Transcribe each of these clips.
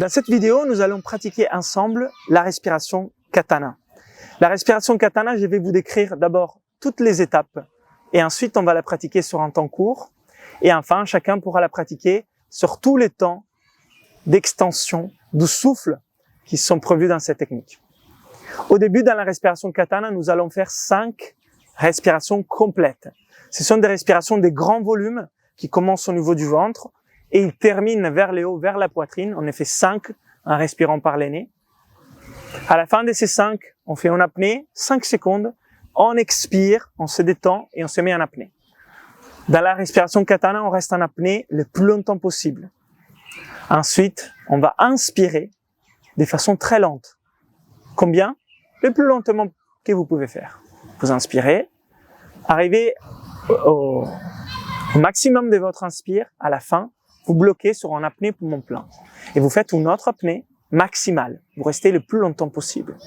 Dans cette vidéo, nous allons pratiquer ensemble la respiration katana. La respiration katana, je vais vous décrire d'abord toutes les étapes et ensuite on va la pratiquer sur un temps court et enfin chacun pourra la pratiquer sur tous les temps d'extension du souffle qui sont prévus dans cette technique. Au début, dans la respiration katana, nous allons faire 5 respirations complètes. Ce sont des respirations de grands volumes qui commencent au niveau du ventre et ils terminent vers le haut, vers la poitrine. On en fait 5 en respirant par le nez. À la fin de ces 5, on fait en apnée 5 secondes. On expire, on se détend et on se met en apnée. Dans la respiration katana, on reste en apnée le plus longtemps possible. Ensuite, on va inspirer de façon très lente. Combien? Le plus lentement que vous pouvez faire. Vous inspirez, arrivez au maximum de votre inspire, à la fin, vous bloquez sur un apnée poumon plein. Et vous faites une autre apnée maximale. Vous restez le plus longtemps possible.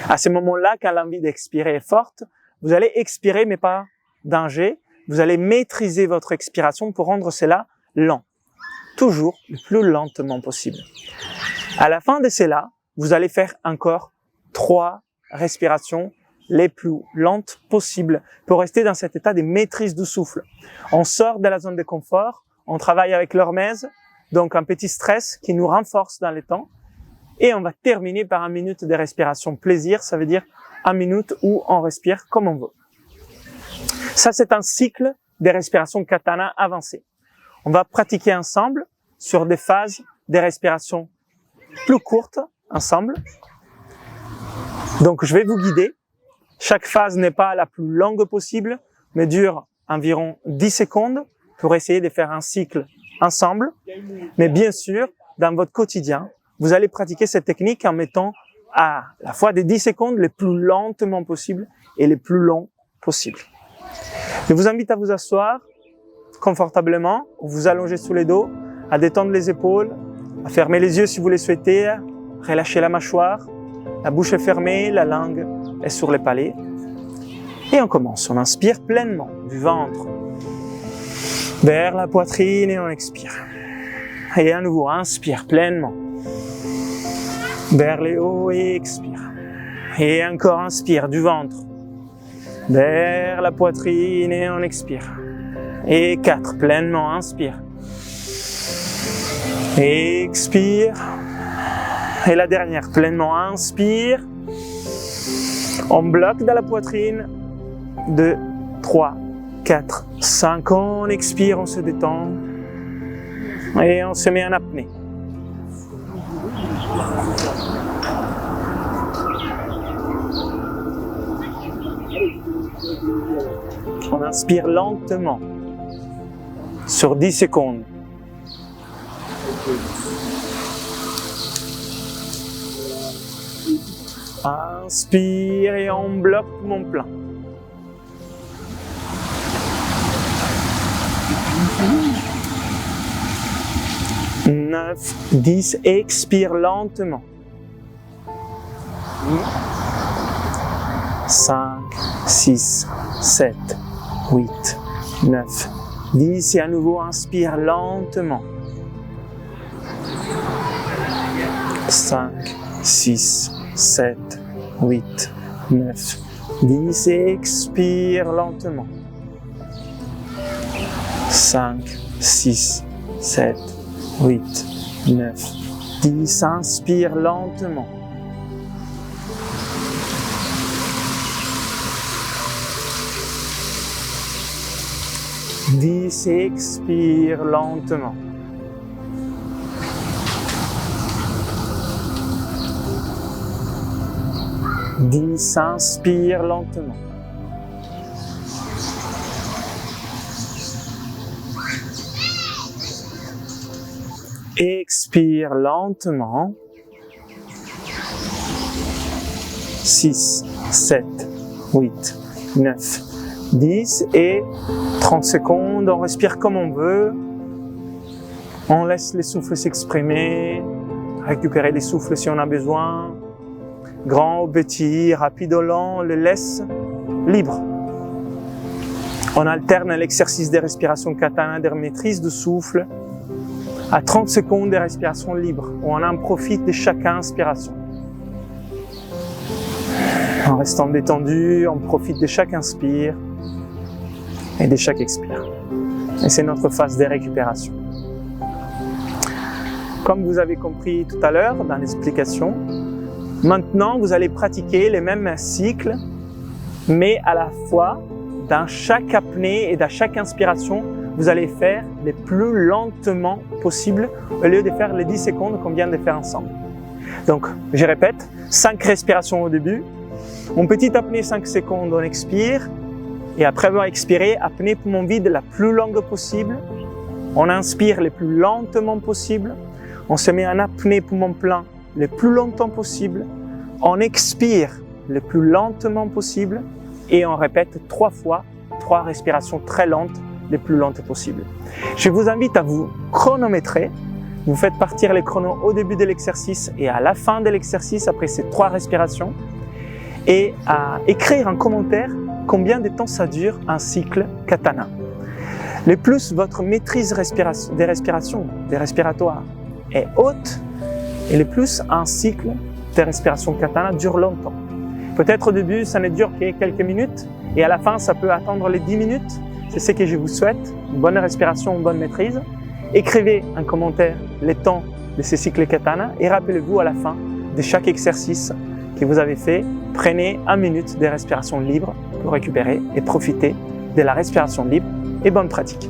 À ce moment-là, quand l'envie d'expirer est forte, vous allez expirer, mais pas danger. Vous allez maîtriser votre expiration pour rendre cela lent. Toujours le plus lentement possible. À la fin de cela, vous allez faire encore 3 respirations les plus lentes possibles pour rester dans cet état de maîtrise du souffle. On sort de la zone de confort, on travaille avec l'hormèse, donc un petit stress qui nous renforce dans le temps. Et on va terminer par 1 minute de respiration plaisir, ça veut dire 1 minute où on respire comme on veut. Ça, c'est un cycle de respiration katana avancée. On va pratiquer ensemble sur des phases de respiration plus courtes ensemble. Donc, je vais vous guider. Chaque phase n'est pas la plus longue possible, mais dure environ 10 secondes pour essayer de faire un cycle ensemble. Mais bien sûr, dans votre quotidien, vous allez pratiquer cette technique en mettant à la fois des 10 secondes les plus lentement possible et les plus longs possible. Je vous invite à vous asseoir confortablement, vous allonger sous les dos, à détendre les épaules, à fermer les yeux si vous le souhaitez, relâcher la mâchoire, la bouche est fermée, la langue est sur les palais. Et on commence, on inspire pleinement du ventre vers la poitrine et on expire. Et à nouveau, inspire pleinement vers le haut et expire. Et encore inspire du ventre vers la poitrine et on expire. Et 4, pleinement, inspire. Expire. Et la dernière, pleinement, inspire. On bloque dans la poitrine. 2, 3, 4, 5. On expire, on se détend. Et on se met en apnée. On inspire lentement sur 10 secondes. Inspire et on bloque poumon plein. Neuf, 10, expire lentement. 5, 6, 7, 8, 9, 10 et à nouveau inspire lentement. 5, 6, 7, 8, 9, 10 et expire lentement. 5, 6, 7, 8, 9, 10, inspire lentement. 10 et expire lentement. 10, inspire lentement. 'Expire lentement. 6, 7, 8, 9, 10 et 30 secondes. On respire comme on veut. On laisse les souffles s'exprimer. Récupérer les souffles si on a besoin. Grand ou petit, rapide ou lent, on le laisse libre. On alterne l'exercice de respiration katana, de maîtrise du souffle, à 30 secondes de respiration libre, où on en profite de chaque inspiration. En restant détendu, on profite de chaque inspire et de chaque expire. Et c'est notre phase de récupération. Comme vous avez compris tout à l'heure dans l'explication, maintenant vous allez pratiquer les mêmes cycles, mais à la fois, dans chaque apnée et dans chaque inspiration, vous allez faire le plus lentement possible au lieu de faire les 10 secondes qu'on vient de faire ensemble. Donc, je répète, 5 respirations au début, une petite apnée 5 secondes, on expire, et après avoir expiré, apnée poumon vide la plus longue possible, on inspire le plus lentement possible, on se met en apnée poumon plein le plus longtemps possible, on expire le plus lentement possible et on répète 3 fois, 3 respirations très lentes, les plus lentes possibles. Je vous invite à vous chronométrer. Vous faites partir les chronos au début de l'exercice et à la fin de l'exercice après ces 3 respirations et à écrire en commentaire combien de temps ça dure un cycle Katana. Le plus votre maîtrise des respiratoires est haute et le plus un cycle de respiration Katana dure longtemps. Peut-être au début ça ne dure que quelques minutes et à la fin ça peut attendre les 10 minutes. C'est ce que je vous souhaite, une bonne respiration, une bonne maîtrise. Écrivez en commentaire les temps de ces cycles Katana et rappelez-vous à la fin de chaque exercice que vous avez fait, prenez 1 minute de respiration libre pour récupérer et profiter de la respiration libre et bonne pratique.